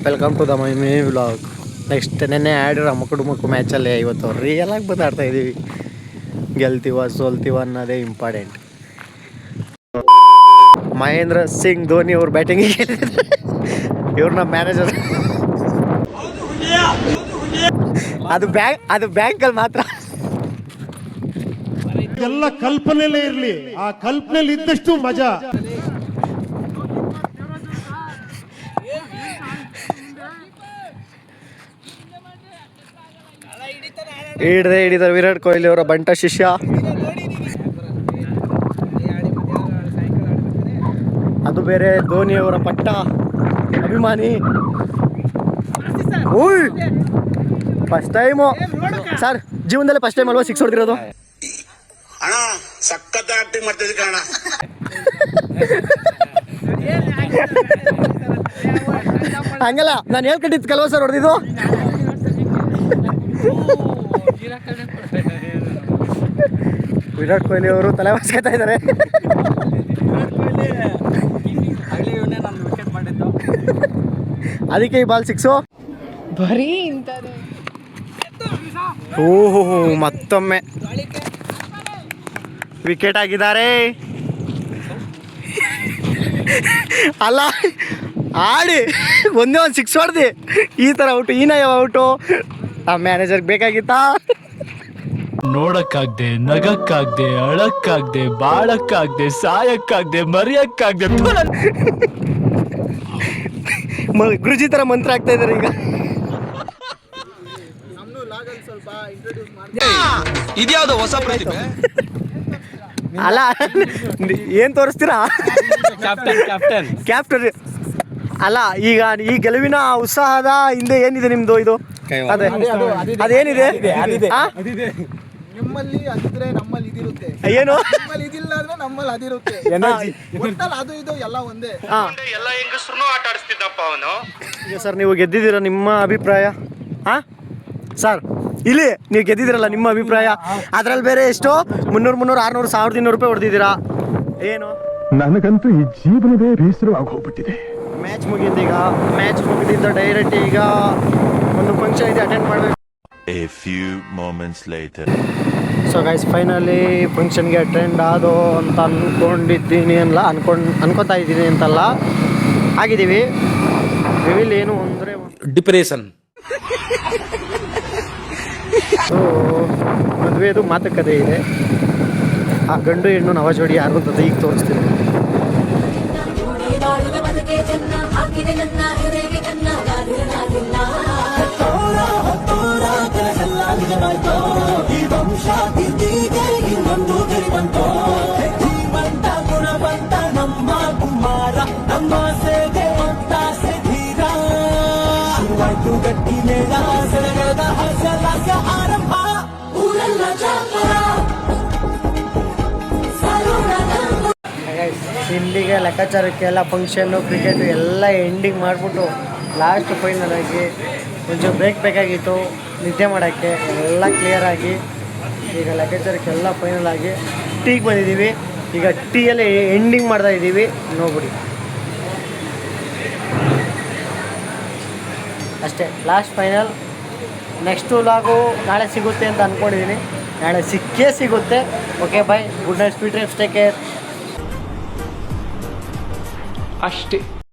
Welcome to the my May vlog. Next ನೆನ್ನೆ ಆಡಿರೋ ಮಕ್ಕಳು ಮ್ಯಾಚಲ್ಲಿ ಇವತ್ತು ರಿಯಲ್ ಆಗಿ ಬಂದಾಡ್ತಾ ಇದ್ದೀವಿ. ಗೆಲ್ತೀವ ಸೋಲ್ತೀವ ಅನ್ನೋದೇ ಇಂಪಾರ್ಟೆಂಟ್. ಮಹೇಂದ್ರ ಸಿಂಗ್ ಧೋನಿ ಅವ್ರ ಬ್ಯಾಟಿಂಗಿಗೆ ಇವ್ರನ್ನ ಮ್ಯಾನೇಜರ್. ಅದು ಬ್ಯಾಂಕಲ್ಲಿ ಮಾತ್ರ. ಎಲ್ಲ ಕಲ್ಪನೆಯಲ್ಲೇ ಇರಲಿ, ಆ ಕಲ್ಪನೆಯಲ್ಲಿ ಇದ್ದಷ್ಟು ಮಜಾ. ಹಿಡಿದ ವಿರಾಟ್ ಕೊಹ್ಲಿ ಅವರ ಬಂಟ ಶಿಷ್ಯ. ಅದು ಬೇರೆ ಧೋನಿ ಅವರ ಪಟ್ಟ ಅಭಿಮಾನಿ. ಫಸ್ಟ್ ಟೈಮು ಸರ್, ಜೀವನದಲ್ಲಿ ಫಸ್ಟ್ ಟೈಮ್ ಅಲ್ವಾ ಸಿಕ್ಸ್ ಹೊಡೆದಿರೋದು? ಅಣ್ಣ ಸಖತ್ ಆಕ್ಟಿಂಗ್ ಮಾಡ್ತಿದ್ದೆ ಕಣ. ಹಂಗಲ್ಲ, ನಾನು ಹೇಳ್ಕೊಟ್ಟಿದ್ದು ಕಲ್ವ ಸರ್ ಹೊಡೆದಿದ್ದು. ವಿರಾಟ್ ಕೊಹ್ಲಿ ಅವರು ತಲೆ ಬಾಚ್ಕೊತಾ ಇದ್ದಾರೆ. ಅದಕ್ಕೆ ಈ ಬಾಲ್ ಸಿಕ್ಸು. ಬರೀ ಓಹೋ, ಮತ್ತೊಮ್ಮೆ ವಿಕೆಟ್ ಆಗಿದ್ದಾರೆ. ಅಲ್ಲ, ಆಡಿ ಒಂದೇ ಒಂದು ಸಿಕ್ಸ್ ಹೊಡೆದಿ ಈ ಥರ ಔಟು. ಯಾವ ಔಟು ಆ ಮ್ಯಾನೇಜರ್ಗೆ ಬೇಕಾಗಿತ್ತಾ? ನೋಡಕ್ಕಾಗ್ದೆ, ನಗಕ್ಕಾಗ್ದೆ, ಅಳಕ್ಕಾಗ್ದೆ, ಬಾಳಕ್ಕಾಗ್ದೆ, ಸಾಯಕ್ಕಾಗ್ದೆ, ಮರಿಯಕ್ಕಾಗ್ದೆ. ಗುರುಜಿ ಥರ ಮಂತ್ರ ಆಗ್ತಾ ಇದ್ದಾರೆ ಈಗ. ಇದ್ಯಾವುದೋ ಹೊಸ ಪ್ರತಿಭೆ. ಅಲ್ಲ, ಏನ್ ತೋರಿಸ್ತೀರಾ? ಕ್ಯಾಪ್ಟನ್ ಅಲ್ಲ, ಈಗ ಈ ಗೆಲುವಿನ ಉತ್ಸಾಹದ ಹಿಂದೆ ಏನಿದೆ ನಿಮ್ದು? ಇದು ಅದೇನಿದೆ? ನಿಮ್ಮಲ್ಲಿ ಅದಿದ್ರೆ ನಮ್ಮಲ್ಲಿ ಇದಿರುತ್ತೆ. ಏನು ನಿಮ್ಮಲ್ಲಿ ಇದಿಲ್ಲ ಅಂದ್ರೆ ನಮ್ಮಲ್ಲಿ ಅದಿರುತ್ತೆ. ಅದು ಇದು ಎಲ್ಲ ಒಂದೇ. ಎಲ್ಲ ಹೆಂಗಸ್ರು ಆಟ ಆಡಿಸ್ತಿದ್ದಪ್ಪ ಅವನು. ಈಗ ಸರ್, ನೀವು ಗೆದ್ದಿದ್ದೀರಾ, ನಿಮ್ಮ ಅಭಿಪ್ರಾಯ? ಸರ್, ಇಲ್ಲಿ ನೀವು ಗೆದ್ದಿದ್ದೀರಲ್ಲ, ನಿಮ್ಮ ಅಭಿಪ್ರಾಯ? ಅದ್ರಲ್ಲಿ ಬೇರೆ ಎಷ್ಟು 300, 600, 1200 ರೂಪಾಯಿ ಹೊಡೆದಿದ್ದೀರಾ. ಏನು? ನನಗಂತೂ ಈ ಜೀವನವೇ ಬೇಸರವಾಗಿ ಹೋಗ್ಬಿಟ್ಟಿದೆ. ಮ್ಯಾಚ್ ಮುಗಿದ್ದು. ಈಗ ಮ್ಯಾಚ್ ಮುಗಿದಿದ್ದ ಡೈರೆಕ್ಟ್ ಈಗ ಒಂದು ಫಂಕ್ಷನ್ ಇದೆ, ಅಟೆಂಡ್ ಮಾಡಬೇಕು. A few moments later. So guys, finally ಫಂಕ್ಷನ್ಗೆ ಅಟೆಂಡ್ ಆದೋ ಅಂತ ಅನ್ಕೊತಾ ಇದ್ದೀನಿ ಅಂತಲ್ಲ, ಆಗಿದ್ದೀವಿ. ರಿವೀಲ್ ಏನು ಅಂದರೆ ಡಿಪ್ರೆಷನ್. ಸೊ ಮದುವೆದು ಮಾತುಕತೆ ಇದೆ. ಆ ಗಂಡು ಹೆಣ್ಣು ನವ ಜೋಡಿ ಯಾರು ಅಂತ ಈಗ ತೋರಿಸ್ತೀನಿ. ಇಲ್ಲಿಗೆ ಲೆಕ್ಕಾಚಾರಕ್ಕೆಲ್ಲ ಫಂಕ್ಷನ್ನು, ಕ್ರಿಕೆಟು ಎಲ್ಲ ಎಂಡಿಂಗ್ ಮಾಡಿಬಿಟ್ಟು ಲಾಸ್ಟ್ ಫೈನಲ್ ಆಗಿ ಒಂಚೂರು ಬ್ರೇಕ್ ಬೇಕಾಗಿತ್ತು ನಿದ್ದೆ ಮಾಡೋಕ್ಕೆ. ಎಲ್ಲ ಕ್ಲಿಯರಾಗಿ ಈಗ ಲೆಕ್ಕಾಚಾರಕ್ಕೆಲ್ಲ ಫೈನಲ್ ಆಗಿ ಟೀಗೆ ಬಂದಿದ್ದೀವಿ. ಈಗ ಟೀಯಲ್ಲಿ ಎಂಡಿಂಗ್ ಮಾಡ್ತಾ ಇದ್ದೀವಿ. ನೋಡ್ಬಿಡಿ, ಅಷ್ಟೇ, ಲಾಸ್ಟ್ ಫೈನಲ್. ನೆಕ್ಸ್ಟ್ ವ್ಲಾಗು ನಾಳೆ ಸಿಗುತ್ತೆ ಅಂತ ಅಂದ್ಕೊಂಡಿದ್ದೀನಿ. ನಾಳೆ ಸಿಕ್ಕೇ ಸಿಗುತ್ತೆ. Okay, bye, good night, sweet dreams, take care. ಅಷ್ಟೇ.